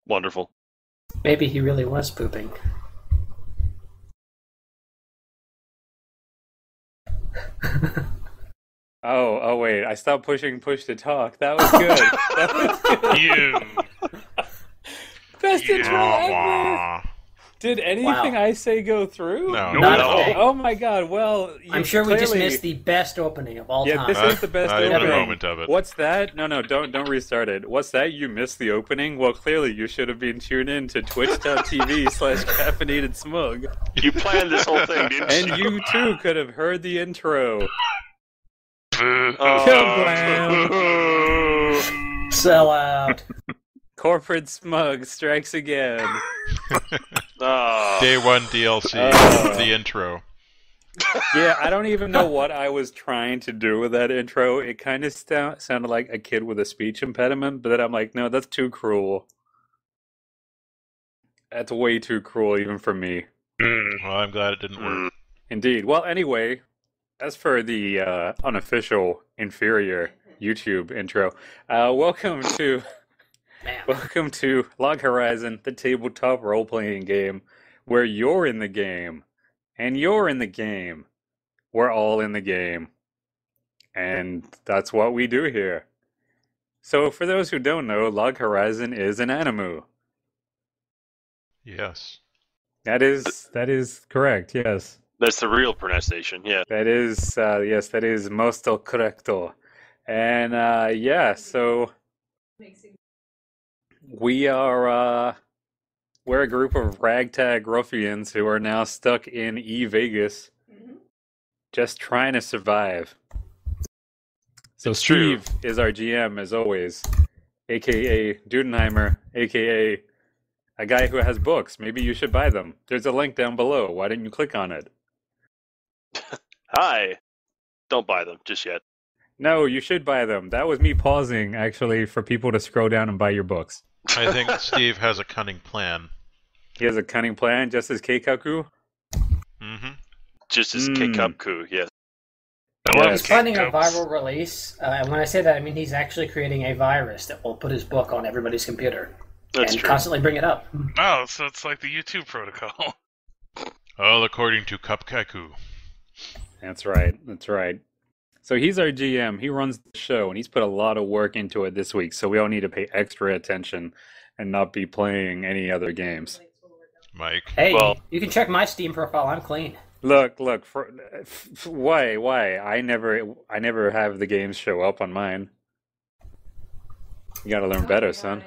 Wonderful. Maybe he really was pooping. Oh, wait. I stopped pushing push to talk. That was good. That was good. You. Best intro ever. Did anything I say go through? No, Not at all. Oh my god, well... I'm sure we just missed the best opening of all time. Yeah, this is the best not opening. even a moment of it. What's that? No, don't restart it. What's that? You missed the opening? Well, clearly you should have been tuned in to twitch.tv/caffeinated smug. You planned this whole thing, didn't you? And you too could have heard the intro. Oh. Sell out. Corporate smug strikes again. Oh. Day 1 DLC, the intro. Yeah, I don't even know what I was trying to do with that intro. It kind of sounded like a kid with a speech impediment, but then I'm like, no, that's too cruel. That's way too cruel, even for me. Well, I'm glad it didn't work. Indeed. Well, anyway, as for the unofficial, inferior YouTube intro, welcome to Log Horizon, the tabletop role-playing game, where you're in the game, and you're in the game. We're all in the game. And that's what we do here. So, for those who don't know, Log Horizon is an anime. Yes. That is correct, yes. That's the real pronunciation, yeah. That is, yes, that is mosto correcto. And, yeah, so we are, we're a group of ragtag ruffians who are now stuck in Vegas, just trying to survive. So It's Steve true. is our GM, as always, a.k.a. Dudenheimer, a.k.a. a guy who has books. Maybe you should buy them. There's a link down below. Why didn't you click on it? Hi. Don't buy them just yet. No, you should buy them. That was me pausing, actually, for people to scroll down and buy your books. I think Steve has a cunning plan. He has a cunning plan, just as Keikaku. Mm-hmm. Just as Keikaku, yes. He's planning a viral release, and when I say that, I mean he's actually creating a virus that will put his book on everybody's computer That's and true. constantly bring it up. Oh, so it's like the YouTube protocol. All according to Cupkaku. That's right. That's right. So he's our GM. He runs the show, and he's put a lot of work into it this week. So we all need to pay extra attention and not be playing any other games. Mike. Hey, Well- you can check my Steam profile. I'm clean. Look. Why? I never have the games show up on mine. You got to learn better, son.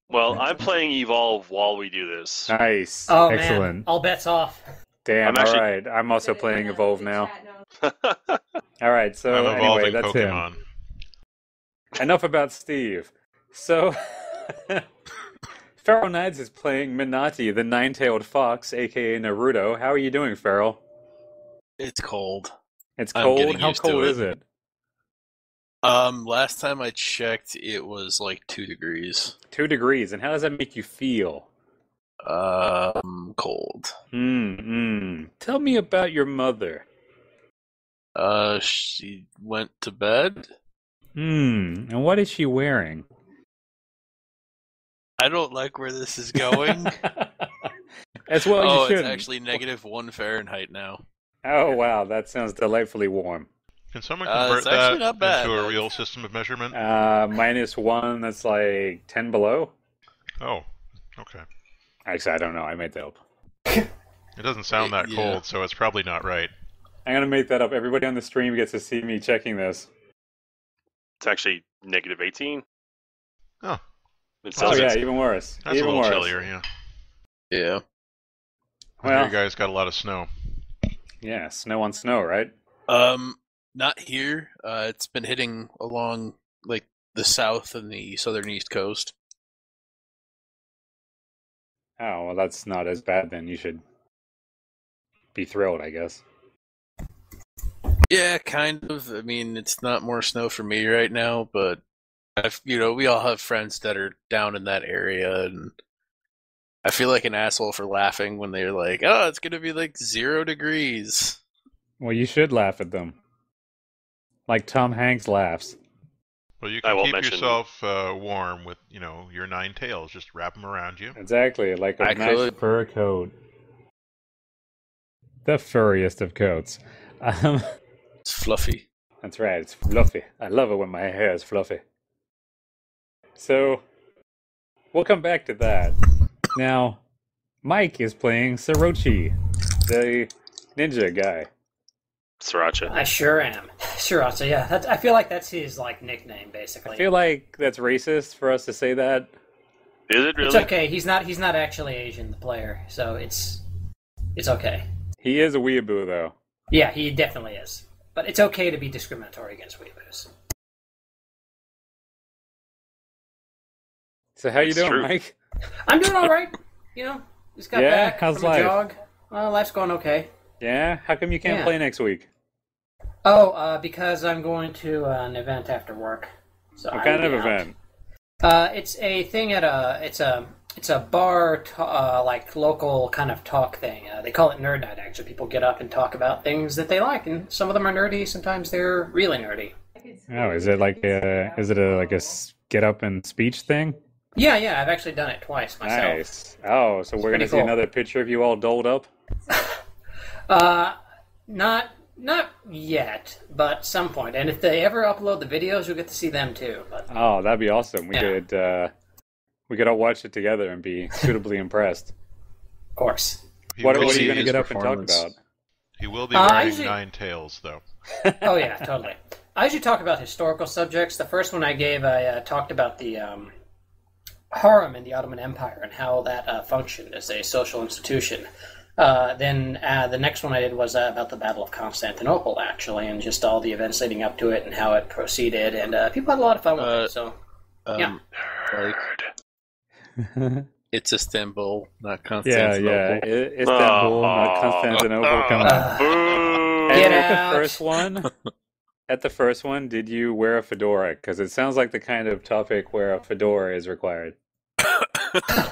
Well, I'm playing Evolve while we do this. Nice. Oh Excellent. man, all bets off. Damn. I'm actually- All right. I'm also playing Evolve now. All right. So I'm evolving anyway, that's him. Pokemon. Enough about Steve. So, Feral Knights is playing Minati, the nine-tailed fox, aka Naruto. How are you doing, Feral? It's cold. It's I'm cold. getting How used to cold it. is it? Last time I checked, it was like 2 degrees. 2 degrees. And how does that make you feel? Cold. Tell me about your mother. She went to bed. And what is she wearing? I don't like where this is going. As well, you Oh, should. it's actually -1 Fahrenheit now. Oh, wow. That sounds delightfully warm. Can someone It's convert actually that not bad, into a like- real system of measurement? -1, that's like 10 below? Oh, okay. Actually, I don't know. I made that up. It doesn't sound that Yeah. cold, so it's probably not right. I'm going to make that up. Everybody on the stream gets to see me checking this. It's actually -18. Oh. It Oh, says yeah, it's- even worse. That's even a little worse. chillier, yeah. Yeah. I hear Well, you guys got a lot of snow. yeah, snow on snow, right? Not here. It's been hitting along like the south and the southern east coast. Oh, well, that's not as bad then. You should be thrilled, I guess. Yeah, kind of. I mean, it's not more snow for me right now, but we all have friends that are down in that area, and I feel like an asshole for laughing when they're like, "Oh, it's gonna be like 0 degrees." Well, you should laugh at them. Like Tom Hanks laughs. Well, you I can won't keep mention- yourself warm with, your 9 tails. Just wrap them around you. Exactly, like a I nice could. fur coat. The furriest of coats. It's fluffy. That's right, it's fluffy. I love it when my hair is fluffy. So, we'll come back to that. Now, Mike is playing Sorochi, the ninja guy. Sriracha. I sure am. Sriracha, yeah. I feel like that's his nickname, basically. I feel like that's racist for us to say that. Is it really? It's okay. He's not actually Asian, the player, so it's okay. He is a weeaboo, though. Yeah, he definitely is. But it's okay to be discriminatory against weeaboos. So how you It's doing, true. Mike? I'm doing all right. Just got Yeah? back How's from a life? jog. Well, life's going okay. Yeah? How come you can't Yeah. play next week? Oh, because I'm going to an event after work. So What I kind will of be out. event? It's a thing at it's a bar, local kind of talk thing. They call it Nerd Night, actually. People get up and talk about things that they like, and some of them are nerdy, sometimes they're really nerdy. Oh, is it like a get up and speech thing? Yeah, I've actually done it twice myself. Nice. Oh, so we're pretty gonna see cool. another picture of you all dolled up? Not yet, but some point. And if they ever upload the videos, you'll get to see them too. But Oh, that'd be awesome. Yeah. We could all watch it together and be suitably impressed. of course. He What will are you be- going to get up and talk performance. about? He will be I wearing usually- 9 tails, though. Oh yeah, totally. I usually talk about historical subjects. The first one I gave, I talked about the harem in the Ottoman Empire and how that functioned as a social institution. Then the next one I did was about the Battle of Constantinople, actually, and just all the events leading up to it and how it proceeded. And people had a lot of fun with it. So yeah. Like, it's Istanbul, not Yeah, Constantinople. yeah. Istanbul, not Constantinople. Come on. Boo! And Get at out. the first one, did you wear a fedora? Because it sounds like the kind of topic where a fedora is required.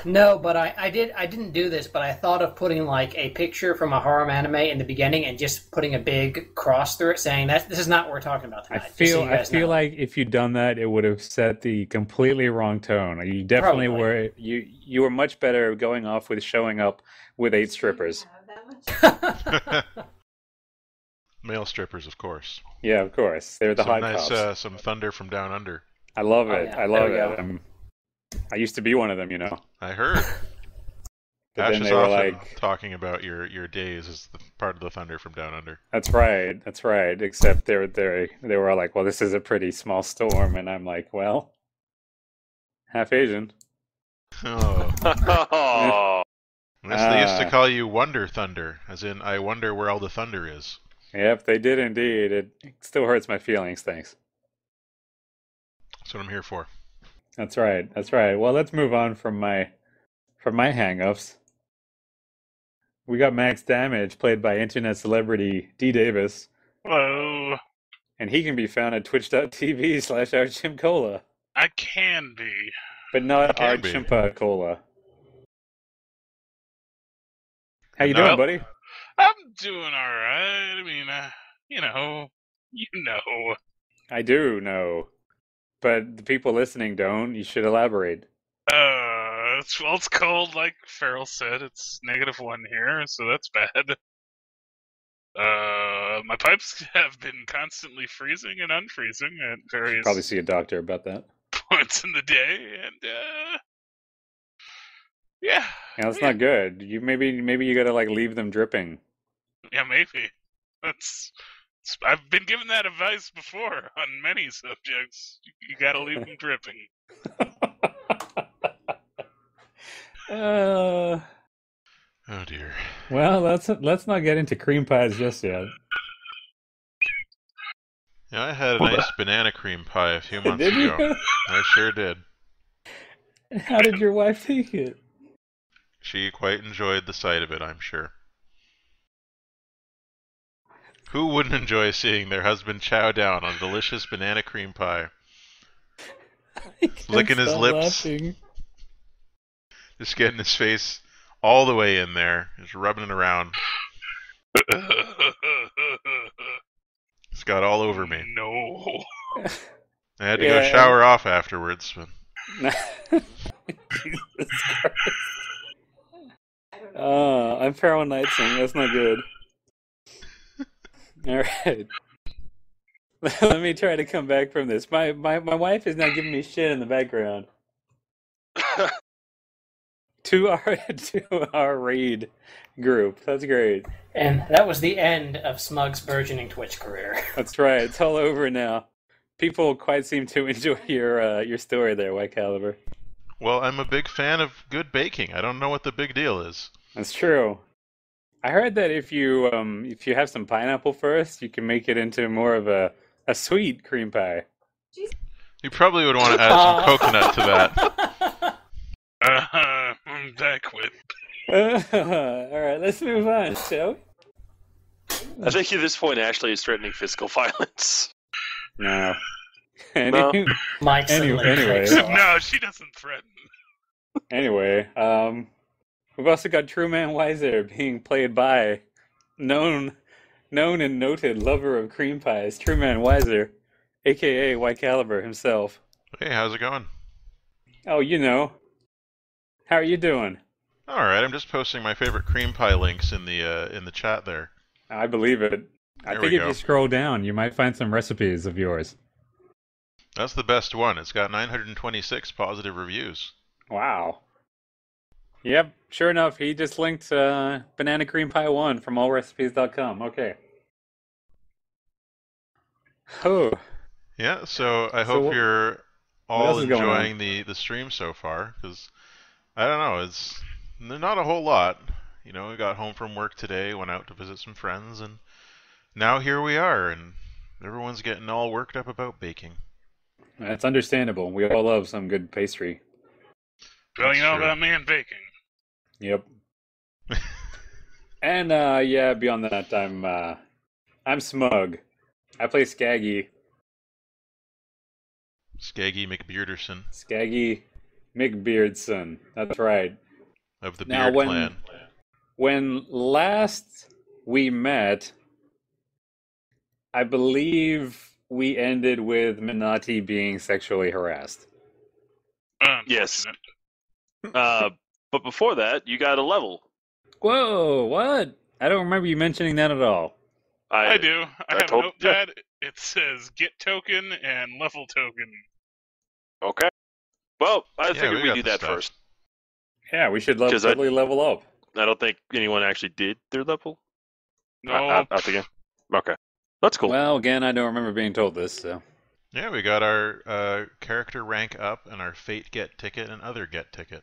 No, but I didn't do this, but I thought of putting like a picture from a harem anime in the beginning and just putting a big cross through it, saying that this is not what we're talking about I tonight. just so feel you guys know. like if you'd done that, it would have set the completely wrong tone. You definitely Probably. were. You were much better going off with showing up with 8 strippers. Male strippers, of course. Yeah, of course. They're the Some hot nice, cops. some thunder from down under. I love Oh, it. yeah. I There love we go. it. I used to be one of them, you know. I heard. But Ash then is they were often like, talking about your days as the part of the thunder from down under. "That's right, that's right." Except they were like, "Well, this is a pretty small storm," and I'm like, "Well, half Asian." Oh. Oh, Unless they used to Ah. call you Wonder Thunder, as in, I wonder where all the thunder is. Yep, they did indeed. It still hurts my feelings. Thanks. That's what I'm here for. That's right. That's right. Well, let's move on from my hang-ups. We got Max Damage, played by internet celebrity D. Davis, Hello. and he can be found at twitch.tv/RChimcola, I can be. but not Can be. Archimpa-Cola. How you No. doing, buddy? I'm doing all right. I mean, you know. I do know, but the people listening don't. You should elaborate. It's cold, like Farrell said. It's -1 here, so that's bad. My pipes have been constantly freezing and unfreezing at various Probably see a doctor about that. points in the day, and yeah. Yeah, that's not good. You maybe you gotta like leave them dripping. Yeah, maybe. I've been given that advice before on many subjects. You gotta leave them dripping. Uh, Oh dear. well, let's not get into cream pies just yet. Yeah, I had a nice banana cream pie a few months Did you? ago. I sure did. How did your wife take it? She quite enjoyed the sight of it, I'm sure. Who wouldn't enjoy seeing their husband chow down on delicious banana cream pie? Licking his lips. Laughing. Just getting his face all the way in there, just rubbing it around. It's got all over me. No. I had to go shower off afterwards. But... Jesus Christ. I'm feral nightsing. That's not good. All right. Let me try to come back from this. My wife is now giving me shit in the background. to our raid group. That's great. And that was the end of Smug's burgeoning Twitch career. That's right. It's all over now. People quite seem to enjoy your story there, White Caliber. Well, I'm a big fan of good baking. I don't know what the big deal is. That's true. I heard that if you have some pineapple first, you can make it into more of a sweet cream pie. You probably would want to add some coconut to that. I'm back with. All right, let's move on, shall we? I think at this point, Ashley is threatening physical violence. No. No. Mike Anyway. No, she doesn't threaten. Anyway, we've also got True Man Wiser being played by known and noted lover of cream pies, True Man Wiser, aka White Caliber himself. Hey, how's it going? Oh, you know. How are you doing? All right, I'm just posting my favorite cream pie links in the chat there. I believe it. I There think we if go. you scroll down, you might find some recipes of yours. That's the best one. It's got 926 positive reviews. Wow. Yep, sure enough, he just linked Banana Cream Pie 1 from allrecipes.com. Okay. Oh. Yeah, so I So hope what- you're else all is going on? enjoying the stream so far, because, I don't know, it's not a whole lot. You know, we got home from work today, went out to visit some friends, and now here we are, and everyone's getting all worked up about baking. That's understandable. We all love some good pastry. Well, you That's know true. about man baking. Yep. And yeah, beyond that, I'm Smug. I play Skaggy. Skaggy McBearderson Skaggy McBeardson. That's right. of the Now, Beard Clan. When last we met, I believe we ended with Minati being sexually harassed. Yes. Unfortunate. But before that, you got a level. Whoa, what? I don't remember you mentioning that at all. I do. I have a told- notepad. It says get token and level token. Okay. Well, I Yeah, figured we we'd got do the that stuff. first. Yeah, we should 'Cause I- totally level up. I don't think anyone actually did their level. No, Out the game. Okay. That's cool. Well, again, I don't remember being told this, so. Yeah, we got our character rank up and our fate get ticket and other get ticket.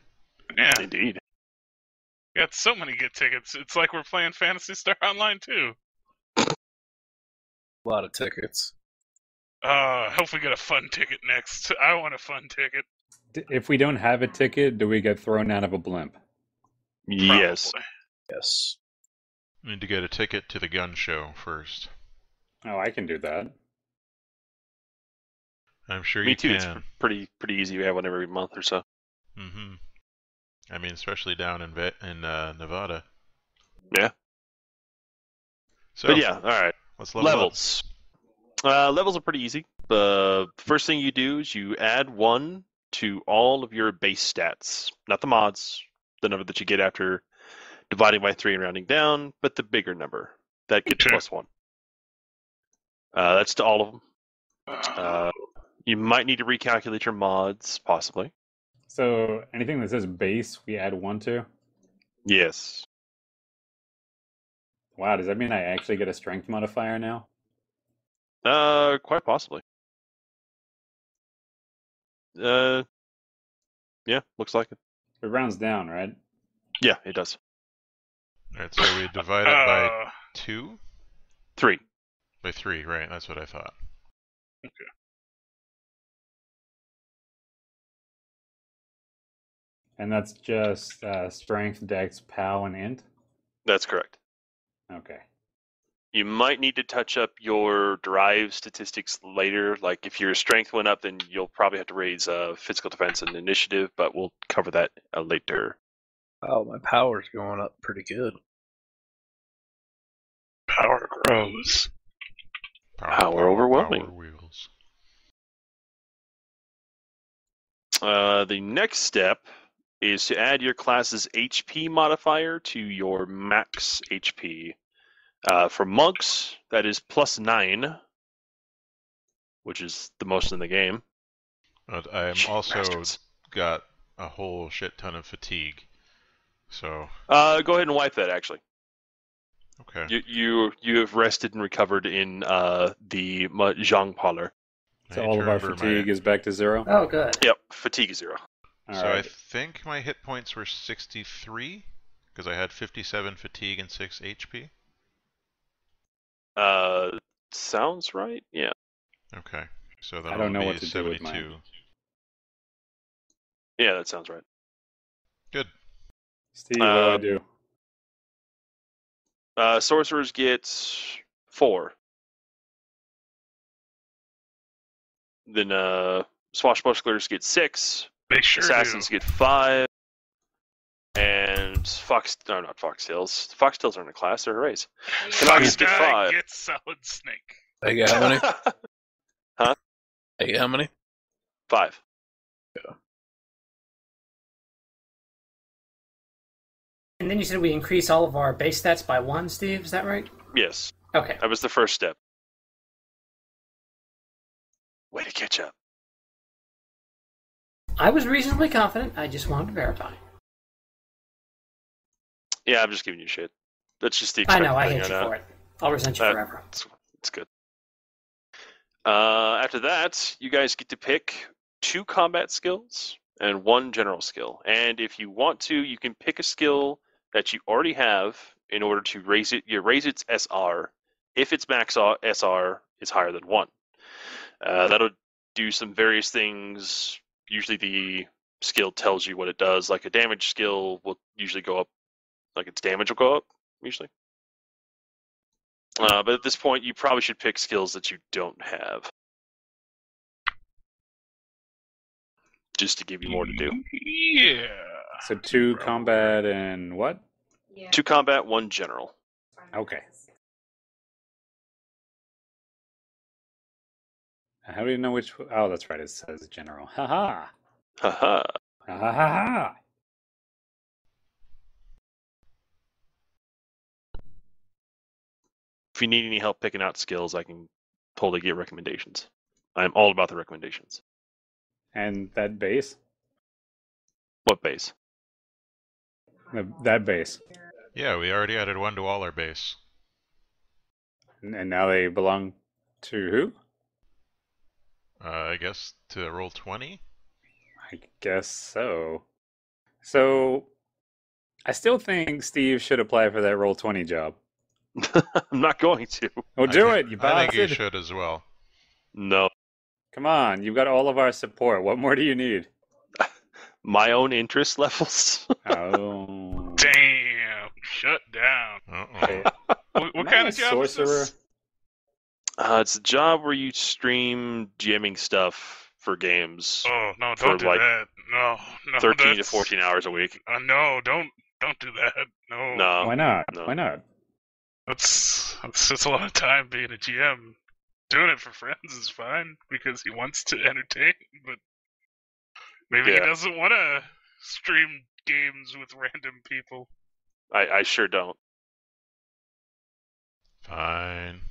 yeah. Indeed. We got so many get tickets. It's like we're playing Phantasy Star Online too. A lot of tickets. Hope we get a fun ticket next. I want a fun ticket. If we don't have a ticket, do we get thrown out of a blimp? Yes. Probably. Yes. We need to get a ticket to the gun show first. Oh, I can do that. I'm sure Me you too. It's can. pretty easy. We have one every month or so. Mm-hmm. I mean, especially down in Nevada. Yeah. So, But yeah, all right. let's level up. Levels. Levels are pretty easy. The first thing you do is you add 1 to all of your base stats. Not the mods, the number that you get after dividing by 3 and rounding down, but the bigger number. That gets Okay. +1. That's to all of them. You might need to recalculate your mods, possibly. So, anything that says base, we add 1 to? Yes. Wow, does that mean I actually get a strength modifier now? Quite possibly. Yeah, looks like it. It rounds down, right? Yeah, it does. Alright, so we divide it by 2? 3. By 3, right, that's what I thought. And that's just strength, dex, pow, and int? That's correct. Okay. You might need to touch up your drive statistics later. Like if your strength went up, then you'll probably have to raise physical defense and initiative, but we'll cover that later. Oh, my power's going up pretty good. Power grows. Power overwhelming. Power wheels. The next step is to add your class's HP modifier to your max HP. For monks, that is +9, which is the most in the game. But I'm also Bastards. got a whole shit ton of fatigue. So, Go ahead and wipe that, actually. okay. You have rested and recovered in the Zhang parlor. So I all of our remember fatigue is back to 0? Oh, good. Yep, fatigue is 0. All So I right. think my hit points were 63, because I had 57 fatigue and 6 HP. Sounds right? Yeah. Okay, so then I don't know it'll what be to do with 72. mine. Yeah, that sounds right. Good. Steve, what do I do? Sorcerers get 4. Then swashbucklers get 6. They sure Assassins do. get 5. And not foxtails. Foxtails aren't a class, they're a race. Fox Kanagis get guy 5. gets Solid Snake. I get how many? Huh? I get how many? 5. And then you said we increase all of our base stats by 1, Steve, is that right? Yes, Okay. that was the first step. Way to catch up. I was reasonably confident, I just wanted to verify. Yeah, I'm just giving you shit. That's just the I expected know, I thing, hate you for it. I'll resent you forever. It's good. After that, you guys get to pick 2 combat skills and 1 general skill. And if you want to, you can pick a skill that you already have in order to raise it. You raise its SR if its max SR is higher than 1. That'll do some various things. Usually the skill tells you what it does. Like a damage skill will usually go up, like its damage will go up, usually. But at this point, you probably should pick skills that you don't have. Just to give you more to do. Yeah. So 2 combat and what? 2 combat, 1 general. Okay. How do you know which? Oh, that's right. It says general. Ha Haha. ha ha ha. If you need any help picking out skills, I can totally get recommendations. I'm all about the recommendations. And that base? What base? That base. Yeah, we already added 1 to all our base. And now they belong to who? I guess to roll 20? I guess so. So, I still think Steve should apply for that Roll20 job. I'm not going to. Well, do it, you I think you bastard. should as well. No. Come on, you've got all of our support. What more do you need? My own interest levels? Oh. Damn. Shut down. Okay. What Am I kind a of job is sorcerer? this? It's a job where you stream GMing stuff for games Oh no! For, Don't do like, that. No, 13 to that's- 14 hours a week. No, don't do that. No. No. Why not? No. Why not? That's a lot of time being a GM. Doing it for friends is fine because he wants to entertain, but maybe he Yeah. doesn't want to stream games with random people. I sure don't. Fine.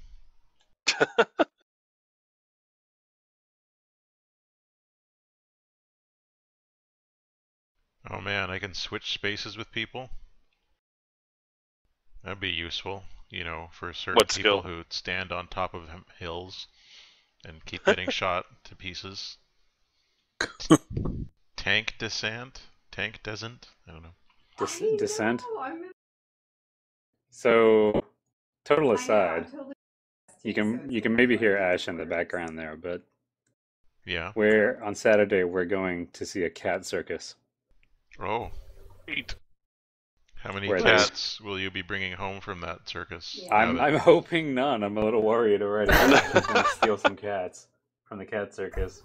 Oh man, I can switch spaces with people. That'd be useful, for certain What people skill? who stand on top of hills and keep getting shot to pieces. Tank descent? Tank doesn't? I don't know. Descent? So, total aside, you can maybe hear Ash in the background there, but Yeah. on Saturday we're going to see a cat circus. Oh, Eight. how many Where there's- cats will you be bringing home from that circus? I'm Now that- hoping none. I'm a little worried already. I'm gonna steal some cats from the cat circus.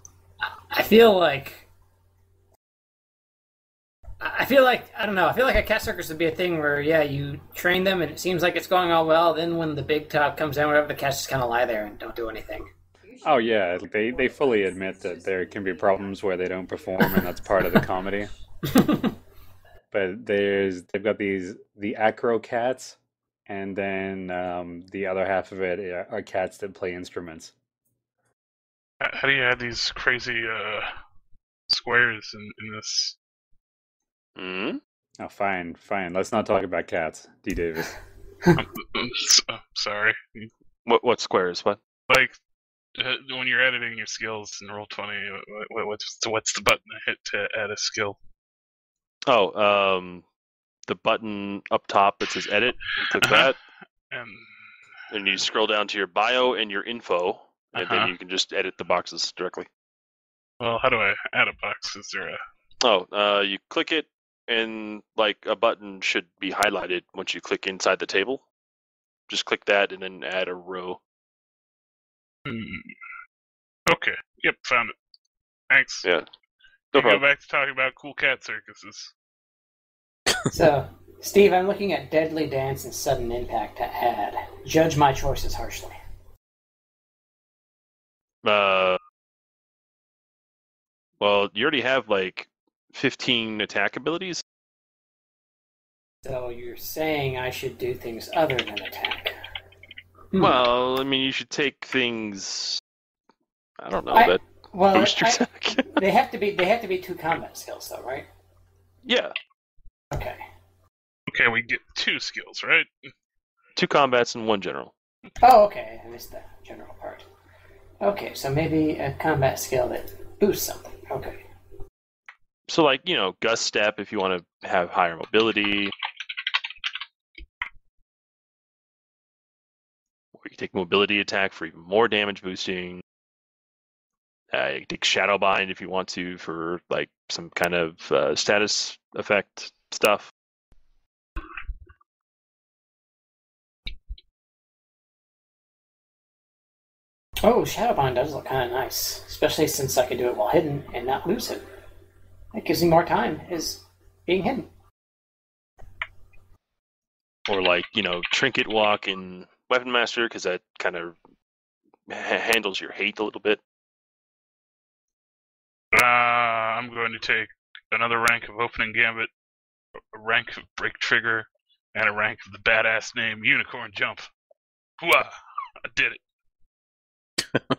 I feel like I don't know. I feel like a cat circus would be a thing where you train them and it seems like it's going all well. Then when the big top comes down, whatever, the cats just kind of lie there and don't do anything. Oh yeah, they fully admit that there can be problems where they don't perform, and that's part of the comedy. But they've got the acro cats, and then the other half of it are cats that play instruments. How do you add these crazy squares in this? Hmm? Oh, fine. Let's not talk about cats, D. Davis. Sorry. What squares? What? Like when you're editing your skills in Roll20, what's the button I hit to add a skill? Oh, the button up top that says edit. You click that, and you scroll down to your bio and your info, and then you can just edit the boxes directly. Well, how do I add a box? Is there a... Oh, you click it, and like a button should be highlighted once you click inside the table. Just click that and then add a row. Okay. Yep, found it. Thanks. Yeah. No problem. Go back to talking about cool cat circuses. So, Steve, I'm looking at Deadly Dance and Sudden Impact to add. Judge my choices harshly. Well, you already have like 15 attack abilities. So you're saying I should do things other than attack? Well, I mean, you should take things. I don't know that boost your attack. They have to be 2 combat skills, though, right? Yeah. Okay. Okay, we get 2 skills, right? 2 combats and 1 general. Oh, okay. I missed the general part. Okay, so maybe a combat skill that boosts something. Okay. So, like, gust step if you want to have higher mobility. Or you take mobility attack for even more damage boosting. You can take shadow bind if you want to for like some kind of status effect stuff. Oh, Shadowbind does look kind of nice, especially since I can do it while hidden and not lose him. That gives me more time as being hidden. Or like, trinket walk in Weapon Master, because that kind of handles your hate a little bit. I'm going to take another rank of Opening Gambit, a rank of Break Trigger, and a rank of the badass name Unicorn Jump. Hooah! I did it.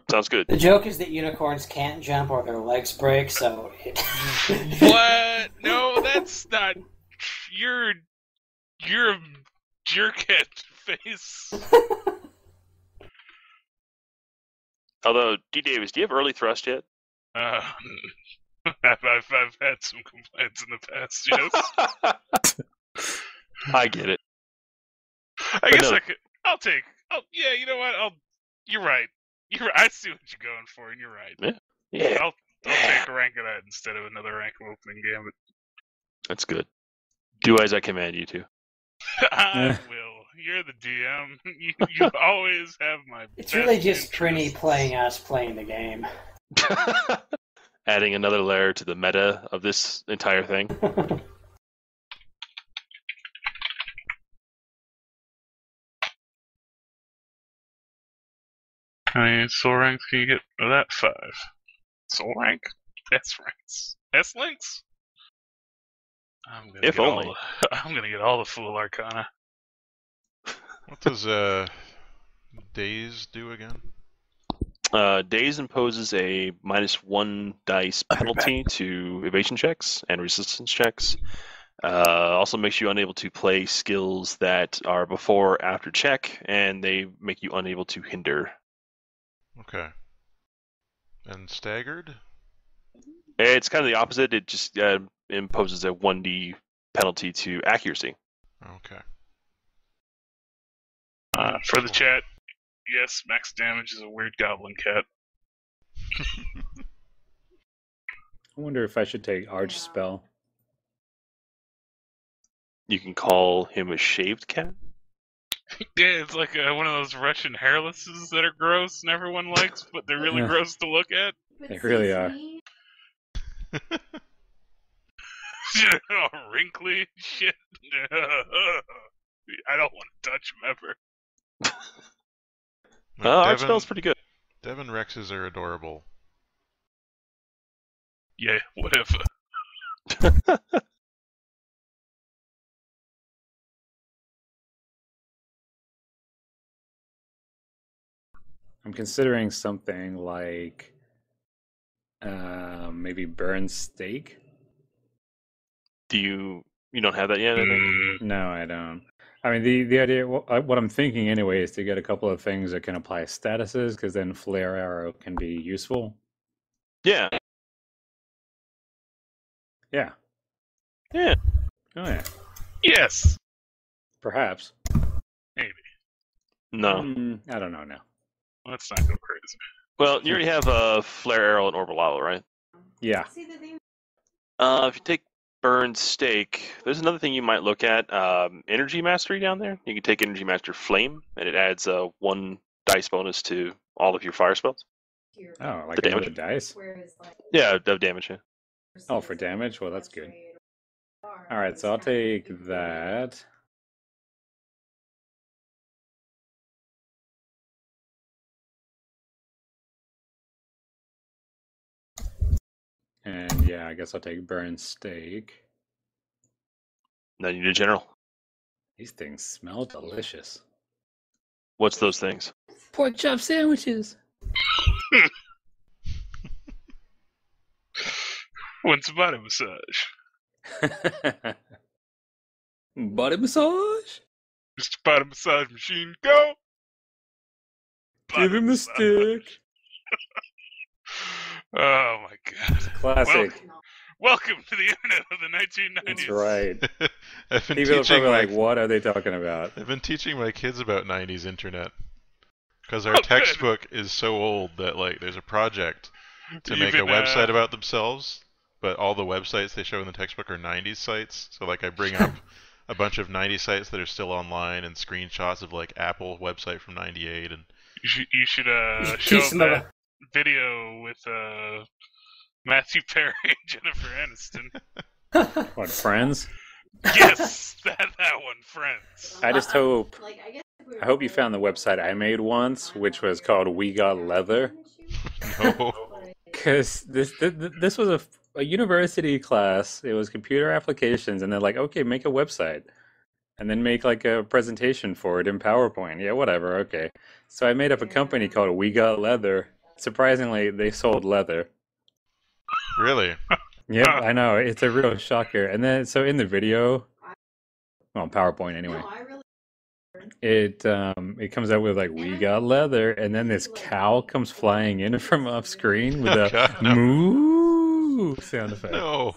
Sounds good. The joke is that unicorns can't jump or their legs break, so it... What? No, that's not... You're a jerkhead face. Although, D. Davis, do you have early thrust yet? I've had some complaints in the past, yes. I get it. I guess I'll take... yeah, you know what? You're right. I see what you're going for, and you're right. Yeah. I'll take a rank of that instead of another rank of Opening Gambit. That's good. Do as I command you to. I will. You're the DM. You always have my It's really just Trini playing us playing the game. Adding another layer to the meta of this entire thing. How many soul ranks can you get for that? 5. Soul rank? S ranks. S links? I'm gonna get all the Fool Arcana. What does Daze do again? Daze imposes a -1 dice penalty to evasion checks and resistance checks. Also makes you unable to play skills that are before or after check, and they make you unable to hinder. Okay. And staggered? It's kind of the opposite. It just imposes a 1d penalty to accuracy. Okay. For the chat, yes, max damage is a weird goblin cat. I wonder if I should take Arch Spell. You can call him a shaved cat? Yeah, it's like one of those Russian hairlesses that are gross and everyone likes, but they're really gross to look at. They really are. Oh, wrinkly shit. I don't want to touch him ever. Art spell's pretty good. Devon Rexes are adorable. Yeah, whatever. I'm considering something like maybe burn steak. You don't have that yet, I think? No, I don't. I mean, the idea, what I'm thinking anyway, is to get a couple of things that can apply statuses, because then flare arrow can be useful. Yeah. Yeah. Yeah. Oh yeah. Yes. Perhaps. Maybe. No. I don't know now. Let's not go crazy. Well, you already have a flare arrow and orbital lava, right? Yeah. If you take burn steak, there's another thing you might look at. Energy mastery down there. You can take energy master flame, and it adds 1 dice bonus to all of your fire spells. Oh, like The another damage? dice? Yeah, of damage. Yeah. Oh, for damage? Well, that's good. Alright, so I'll take that. And yeah, I guess I'll take burn steak. Then you need a general. These things smell delicious. What's those things? Pork chop sandwiches. When's the body massage? Body massage? Mr. Body Massage Machine, go! Give him the stick. Oh my god. Classic. Welcome to the internet of the 1990s. That's right. I've been People are teaching probably like, what are they talking about? I've been teaching my kids about 90s internet. Because our Oh, good. textbook is so old that there's a project to make a website about themselves, but all the websites they show in the textbook are 90s sites. So I bring up a bunch of 90s sites that are still online and screenshots of Apple website from 98 and You should teach show them them that video with Matthew Perry and Jennifer Aniston. What, Friends? Yes, that one, Friends. I just hope... I hope you found the website I made once, which was called We Got Leather. no. Because this was a university class. It was computer applications, and they're like, okay, make a website. And then make a presentation for it in PowerPoint. Yeah, whatever, okay. So I made up a company called We Got Leather. Surprisingly, they sold leather. Really? Yep, I know. It's a real shocker. And then, so in the video, well, PowerPoint anyway, it comes out with we got leather, and then this cow comes flying in from off screen with a moo sound effect. No.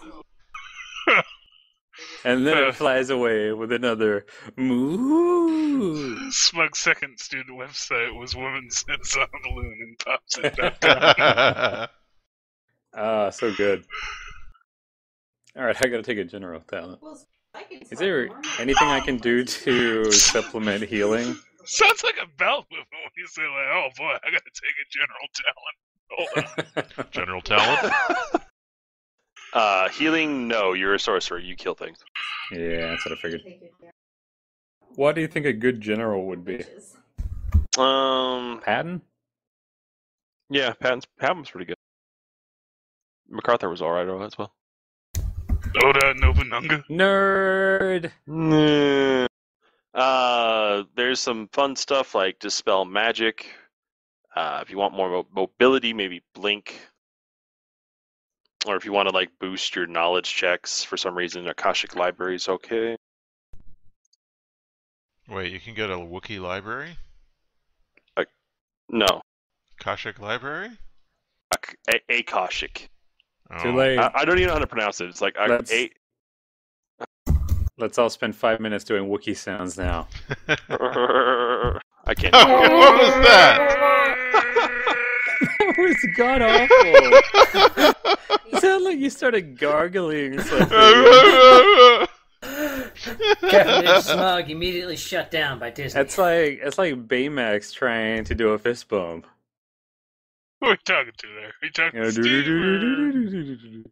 And then it flies away with another moo. Smug second student website was woman sits on a balloon and pops it down. Ah, so good. Alright, I gotta take a general talent. Is there anything I can do to supplement healing? Sounds like a bowel movement when you say oh boy, I gotta take a general talent. Hold on. General talent? Healing, no. You're a sorcerer. You kill things. Yeah, that's what I figured. What do you think a good general would be? Patton? Yeah, Patton's pretty good. MacArthur was alright as well. Oda Nobunaga. Nerd! There's some fun stuff like Dispel Magic. If you want more mobility, maybe Blink. Or if you want to boost your knowledge checks for some reason, Akashic Library is okay. Wait, you can get a Wookiee library? No. Akashic library? Akashic. Oh. Too late. I don't even know how to pronounce it. It's Let's all spend 5 minutes doing Wookiee sounds now. I can't. What was that? That was god awful. It sounded like you started gargling something. Careful, Smug immediately shut down by Disney. It's like Baymax trying to do a fist bump. Who are you talking to there? Are you talking to Steve? Or...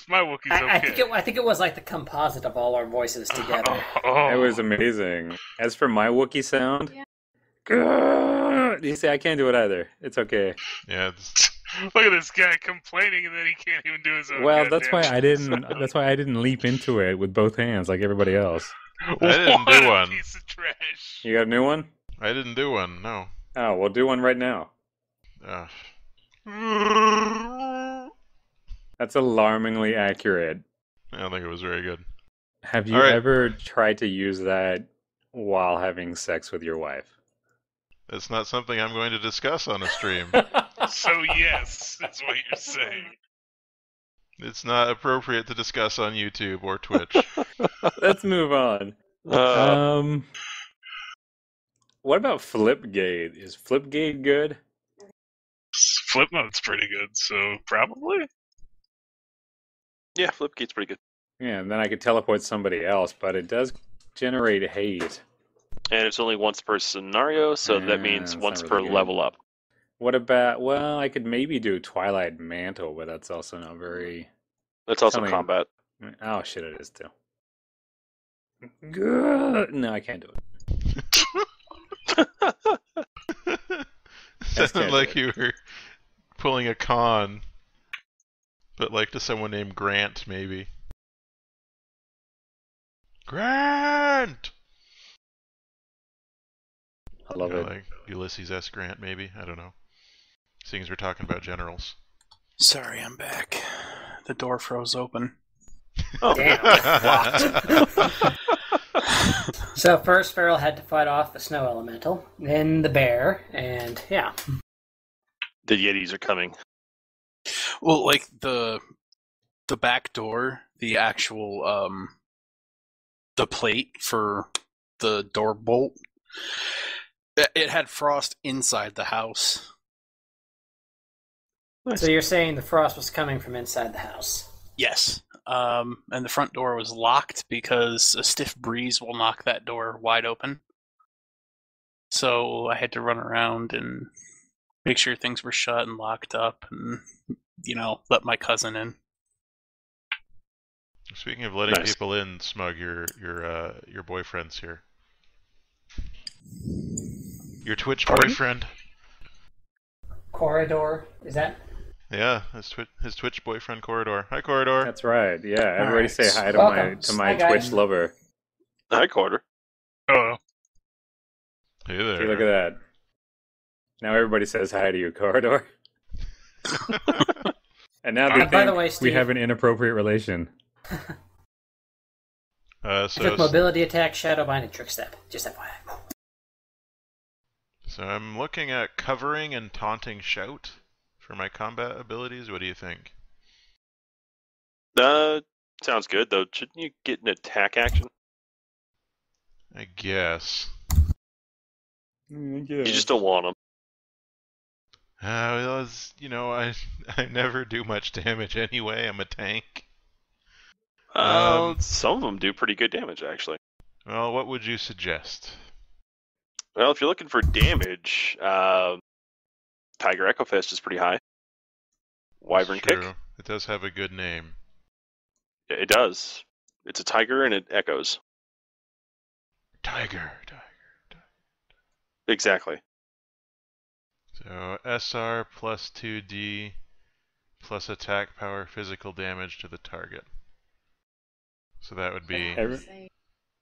My Wookiee's okay. I think it was like the composite of all our voices together. It was amazing. As for my Wookiee sound, don't. You see, I can't do it either. It's okay. Yeah, Look at this guy complaining, and then he can't even do his own. Well, that's goddamn why I didn't. That's why I didn't leap into it with both hands like everybody else. I didn't What do a one. piece of trash. You got a new one? I didn't do one. No. Oh, we'll do one right now. Uh. That's alarmingly accurate. I don't think it was very good. Have you All right. ever tried to use that while having sex with your wife? That's not something I'm going to discuss on a stream. So yes, that's what you're saying. It's not appropriate to discuss on YouTube or Twitch. Let's move on. What about Flipgate? Is Flipgate good? Flip mode's pretty good, so probably. Yeah, Flipgate's pretty good. Yeah, and then I could teleport somebody else, but it does generate hate. And it's only once per scenario, so that means that's once not per really good. level up. What about, well, I could maybe do Twilight Mantle, but that's also not very... That's also Tell me. combat. Oh, shit, it is too. Good. No, I can't do it. Sounded like do you were pulling a con, but like to someone named Grant, maybe. Grant! I love it. Like Ulysses S. Grant, maybe? I don't know. Seeing as we're talking about generals. Sorry, I'm back. The door froze open. Oh, Damn. So first, Feral had to fight off the snow elemental, then the bear, and yeah. The Yetis are coming. Well, like the back door, the actual the plate for the door bolt, it had frost inside the house. So you're saying the frost was coming from inside the house? Yes. And the front door was locked because a stiff breeze will knock that door wide open. So I had to run around and make sure things were shut and locked up and, let my cousin in. Speaking of letting Nice. people in, Smug, your boyfriend's here. Your Twitch Pardon? boyfriend. Corridor, is that? Yeah, his Twitch boyfriend, Corridor. Hi, Corridor. That's right. Yeah, everybody right. say hi to Welcome. my Hi, guys. Twitch lover. Hi, Quarter. Oh, Hey See, there. look at that. Now everybody says hi to you, Corridor. And now they By the think way, we Steve- have an inappropriate relation. I So took mobility attack, shadow bind, and trick step. Just FYI. So I'm looking at covering and taunting shout for my combat abilities. What do you think? Sounds good, though. Shouldn't you get an attack action? I guess. You just don't want them. Well, I never do much damage anyway. I'm a tank. Some of them do pretty good damage, actually. Well, what would you suggest? Well, if you're looking for damage, Tiger Echo Fist is pretty high. Wyvern It's true. Kick. It does have a good name. It does. It's a tiger and it echoes. Tiger. Exactly. So SR plus 2D plus attack power physical damage to the target. So that would be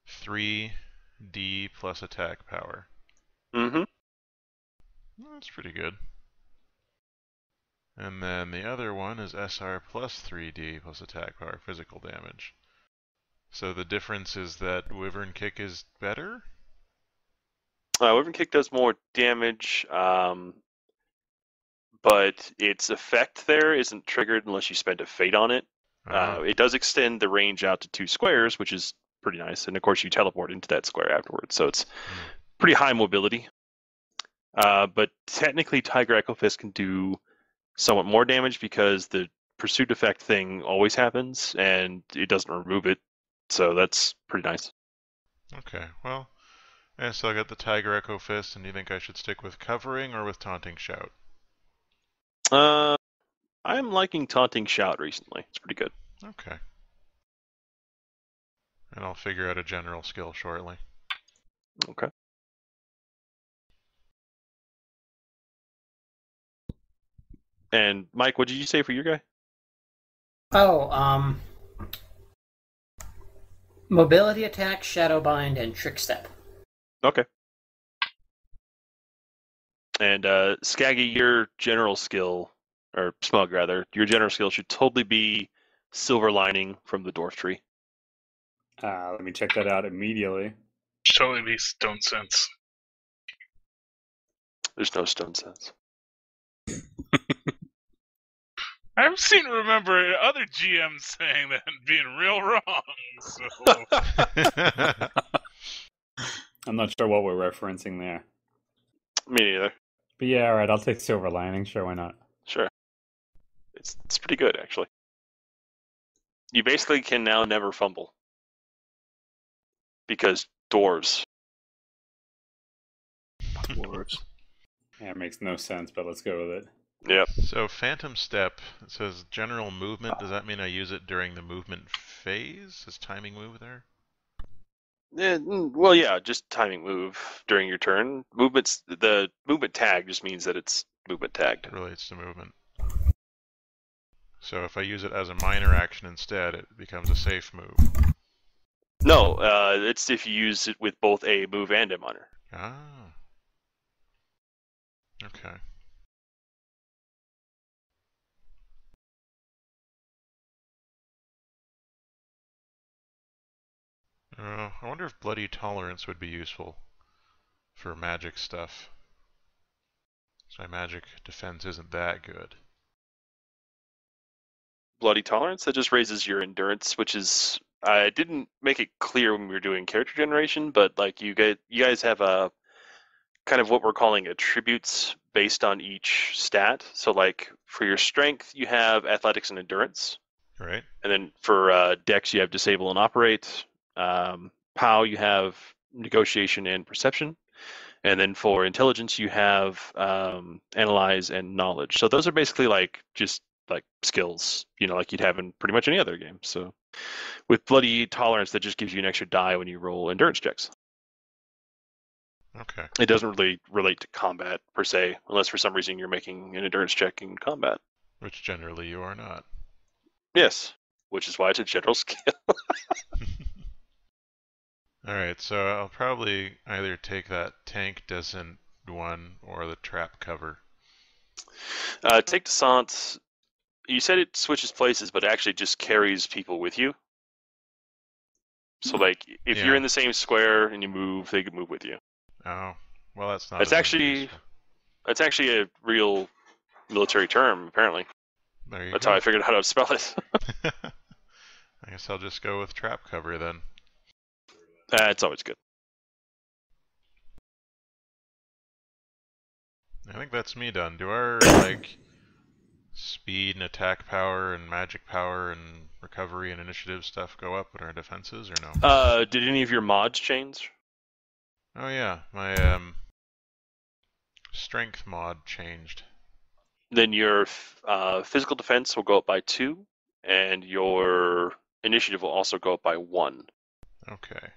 3D plus attack power. Mm-hmm. That's pretty good. And then the other one is SR plus 3D plus attack power physical damage. So the difference is that Wyvern Kick is better? Wyvern Kick does more damage, but its effect there isn't triggered unless you spend a fate on it. It does extend the range out to 2 squares, which is pretty nice. And of course, you teleport into that square afterwards, so it's pretty high mobility. But technically, Tiger Echo Fist can do somewhat more damage because the pursuit effect thing always happens, and it doesn't remove it. So that's pretty nice. Okay, well, I still got the Tiger Echo Fist, and do you think I should stick with covering or with taunting shout? I'm liking Taunting Shout recently. It's pretty good. Okay. And I'll figure out a general skill shortly. Okay. And Mike, what did you say for your guy? Oh, mobility attack, shadow bind, and trick step. Okay. And Skaggy, your general skill, or Smug rather, your general skill should totally be Silver Lining from the Dwarf Tree. Let me check that out immediately. Totally be Stone Sense. There's no stone sense. I've seen remember other GMs saying that and being real wrong. So I'm not sure what we're referencing there. Me neither. But yeah, alright, I'll take Silver Lining. Sure, why not? Sure. It's pretty good, actually. You basically can now never fumble. Because dwarves. Dwarves. Yeah, it makes no sense, but let's go with it. Yep. So Phantom Step, it says general movement. Does that mean I use it during the movement phase? Is timing move there? Well, yeah, just timing move during your turn. The movement tag just means that it's movement tagged. It relates to movement. So if I use it as a minor action instead, it becomes a safe move. No, it's if you use it with both a move and a minor. Ah. Okay. I wonder if Bloody Tolerance would be useful for magic stuff. So my magic defense isn't that good. Bloody Tolerance, that just raises your endurance, which is... I didn't make it clear when we were doing character generation, but like you guys have a kind of what we're calling attributes based on each stat. So like for your strength, you have athletics and endurance. Right? And then for dex, you have disable and operate. POW, you have negotiation and perception. And then for intelligence, you have analyze and knowledge. So those are basically like just like skills, like you'd have in pretty much any other game. So with Bloody Tolerance, that just gives you an extra die when you roll endurance checks. Okay. It doesn't really relate to combat per se, unless for some reason you're making an endurance check in combat. Which generally you are not. Yes, which is why it's a general skill. Alright, so I'll probably either take that tank descent one or the trap cover. Take Descent. You said it switches places, but it actually just carries people with you. So, like, if Yeah. you're in the same square and you move, they can move with you. Oh, well, that's not. It's actually a real military term, apparently. There you That's go. how I figured out how to spell it. I guess I'll just go with trap cover then. It's always good. I think that's me done. Do our speed and attack power and magic power and recovery and initiative stuff go up with our defenses or no? Did any of your mods change? Oh yeah, my strength mod changed. Then your physical defense will go up by 2, and your initiative will also go up by 1. Okay.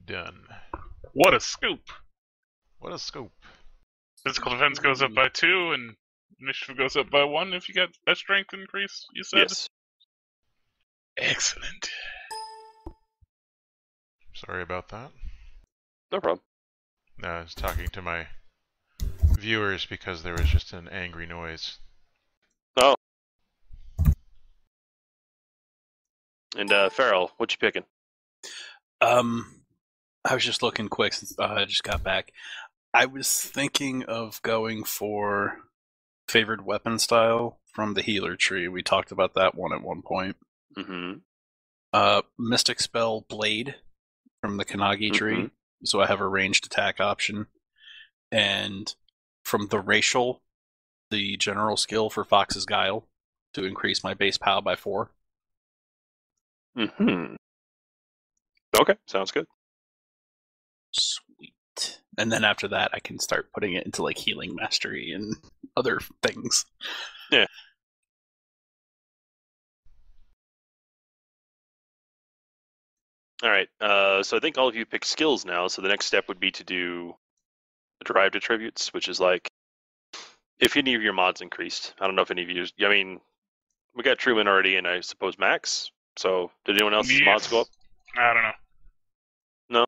Done. what a scoop! What a scope. Physical defense goes up by 2, and initiative goes up by 1 if you get a strength increase, you said? Yes. Excellent. Sorry about that. No problem. No, I was talking to my viewers because there was just an angry noise. Oh. And Farrell, what you picking? I was just looking quick since I just got back. I was thinking of going for favored weapon style from the healer tree. We talked about that one at one point. Mm-hmm. Mystic spell blade from the Kanagi tree, so I have a ranged attack option. And from the racial, the general skill for Fox's Guile to increase my base POW by 4. Mm-hmm. Okay, sounds good. Sweet. And then after that, I can start putting it into like healing mastery and other things. Yeah. All right. So I think all of you pick skills now. So the next step would be to do derived attributes, which is like If any of your mods increased. I don't know if any of you. I mean, we got Truman already, and I suppose Max. So, did anyone else's mods go up? I don't know.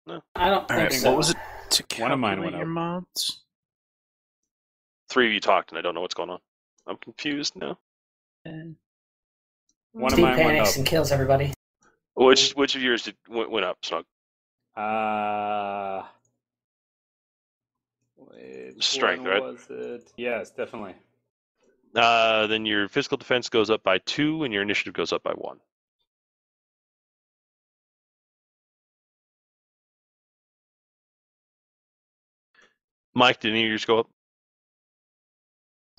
No. I don't think so. What was it to One of mine calculate went your up. mods? 3 of you talked, and I don't know what's going on. I'm confused now. One of Steve mine went panics up. and kills everybody. Which of yours went up, Snug? Which Strength, one right? was it? Yes, definitely. Then your physical defense goes up by 2, and your initiative goes up by 1. Mike, did any of yours go up?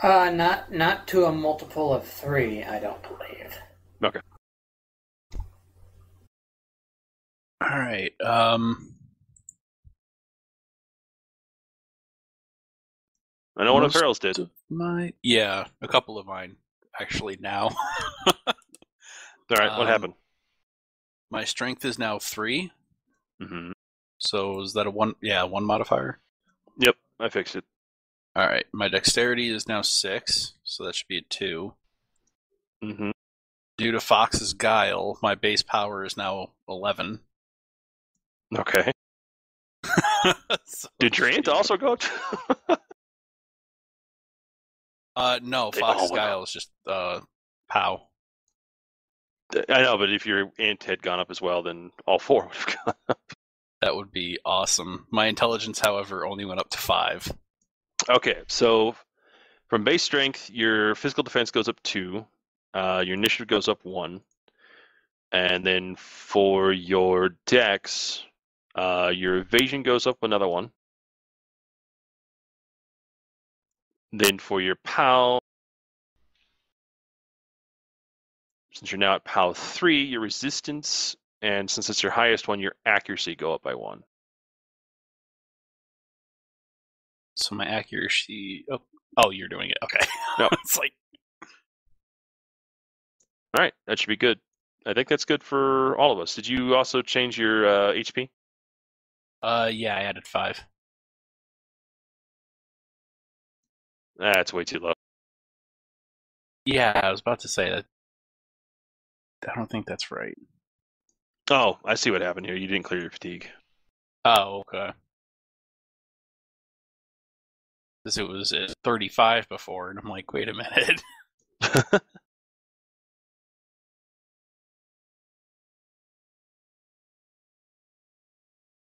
Not to a multiple of 3, I don't believe. Okay. All right. I know one of Most Farrell's did. Yeah, a couple of mine actually now. All right, what happened? My strength is now 3. Mm-hmm. So is that a 1? Yeah, 1 modifier. Yep, I fixed it. All right. My dexterity is now 6, so that should be a 2. Mm-hmm. Due to Fox's guile, my base power is now 11. Okay. So Did your int also go up? No, They Fox's all went guile is just POW. I know, but if your int had gone up as well, then all 4 would have gone up. That would be awesome. My intelligence, however, only went up to 5. Okay, so from base strength, your physical defense goes up 2, your initiative goes up 1, and then for your dex, your evasion goes up another 1. Then for your POW, since you're now at POW 3, your resistance, and since it's your highest one, your accuracy go up by 1. So my accuracy... Oh, you're doing it. Okay. Yep. It's like... All right, that should be good. I think that's good for all of us. Did you also change your HP? Yeah, I added 5. That's way too low. Yeah, I was about to say that. I don't think that's right. Oh, I see what happened here. You didn't clear your fatigue. Oh, okay. Because it was at 35 before, and I'm like, wait a minute.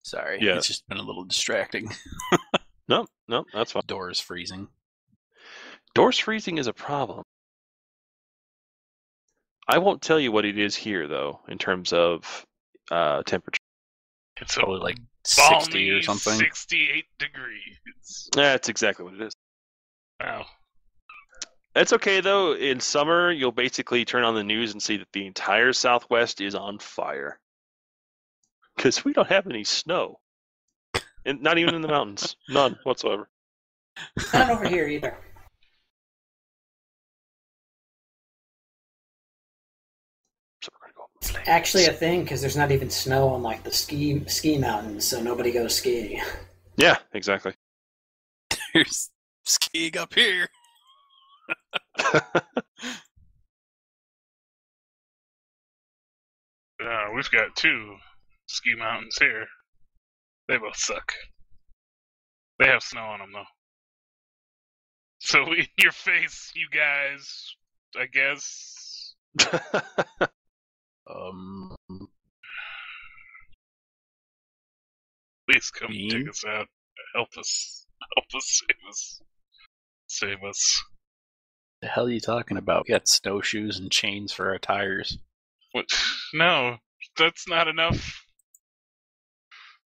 Sorry, Yeah. it's just been a little distracting. No, that's fine. Door is freezing. Doors freezing is a problem. I won't tell you what it is here, though, in terms of temperature. It's Probably like balmy 60 or something. 68 degrees. That's exactly what it is. Wow. That's okay, though. In summer, you'll basically turn on the news and see that the entire Southwest is on fire. Because we don't have any snow. And not even in the mountains. None whatsoever. Not over here either. So we're gonna go up. Actually, a thing because there's not even snow on like the ski mountains, so nobody goes skiing. Yeah, exactly. There's skiing up here. We've got 2 ski mountains here. They both suck. They have snow on them, though. So in your face, you guys, I guess. Please come take us out. Help us. Help us. Save us. Save us. The hell are you talking about? We got snowshoes and chains for our tires. What? No, that's not enough.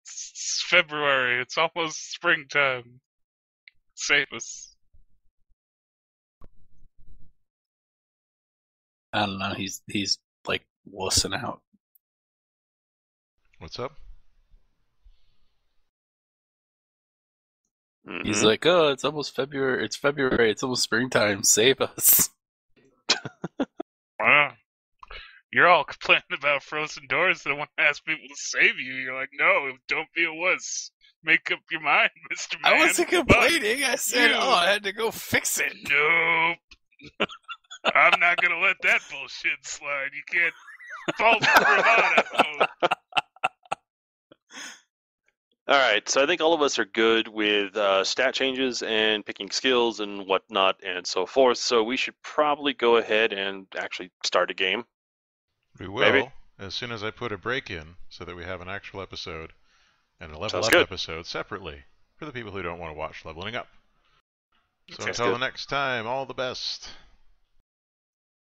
It's February. It's almost springtime. Save us. I don't know. He's like wussing out. What's up? Mm-hmm. He's like, oh, it's almost February. It's February. It's almost springtime. Save us. Wow. You're all complaining about frozen doors that want to ask people to save you. You're like, no, don't be a wuss. Make up your mind, Mr. Man. I wasn't complaining. I said, you- I had to go fix it. Nope. I'm not going to let that bullshit slide. You can't fault Vermont. All right, so I think all of us are good with stat changes and picking skills and whatnot and so forth. So we should probably go ahead and actually start a game. We will, Maybe. as soon as I put a break in, so that we have an actual episode and a level Sounds up good. episode separately for the people who don't want to watch leveling up. So Sounds until good. the next time, all the best.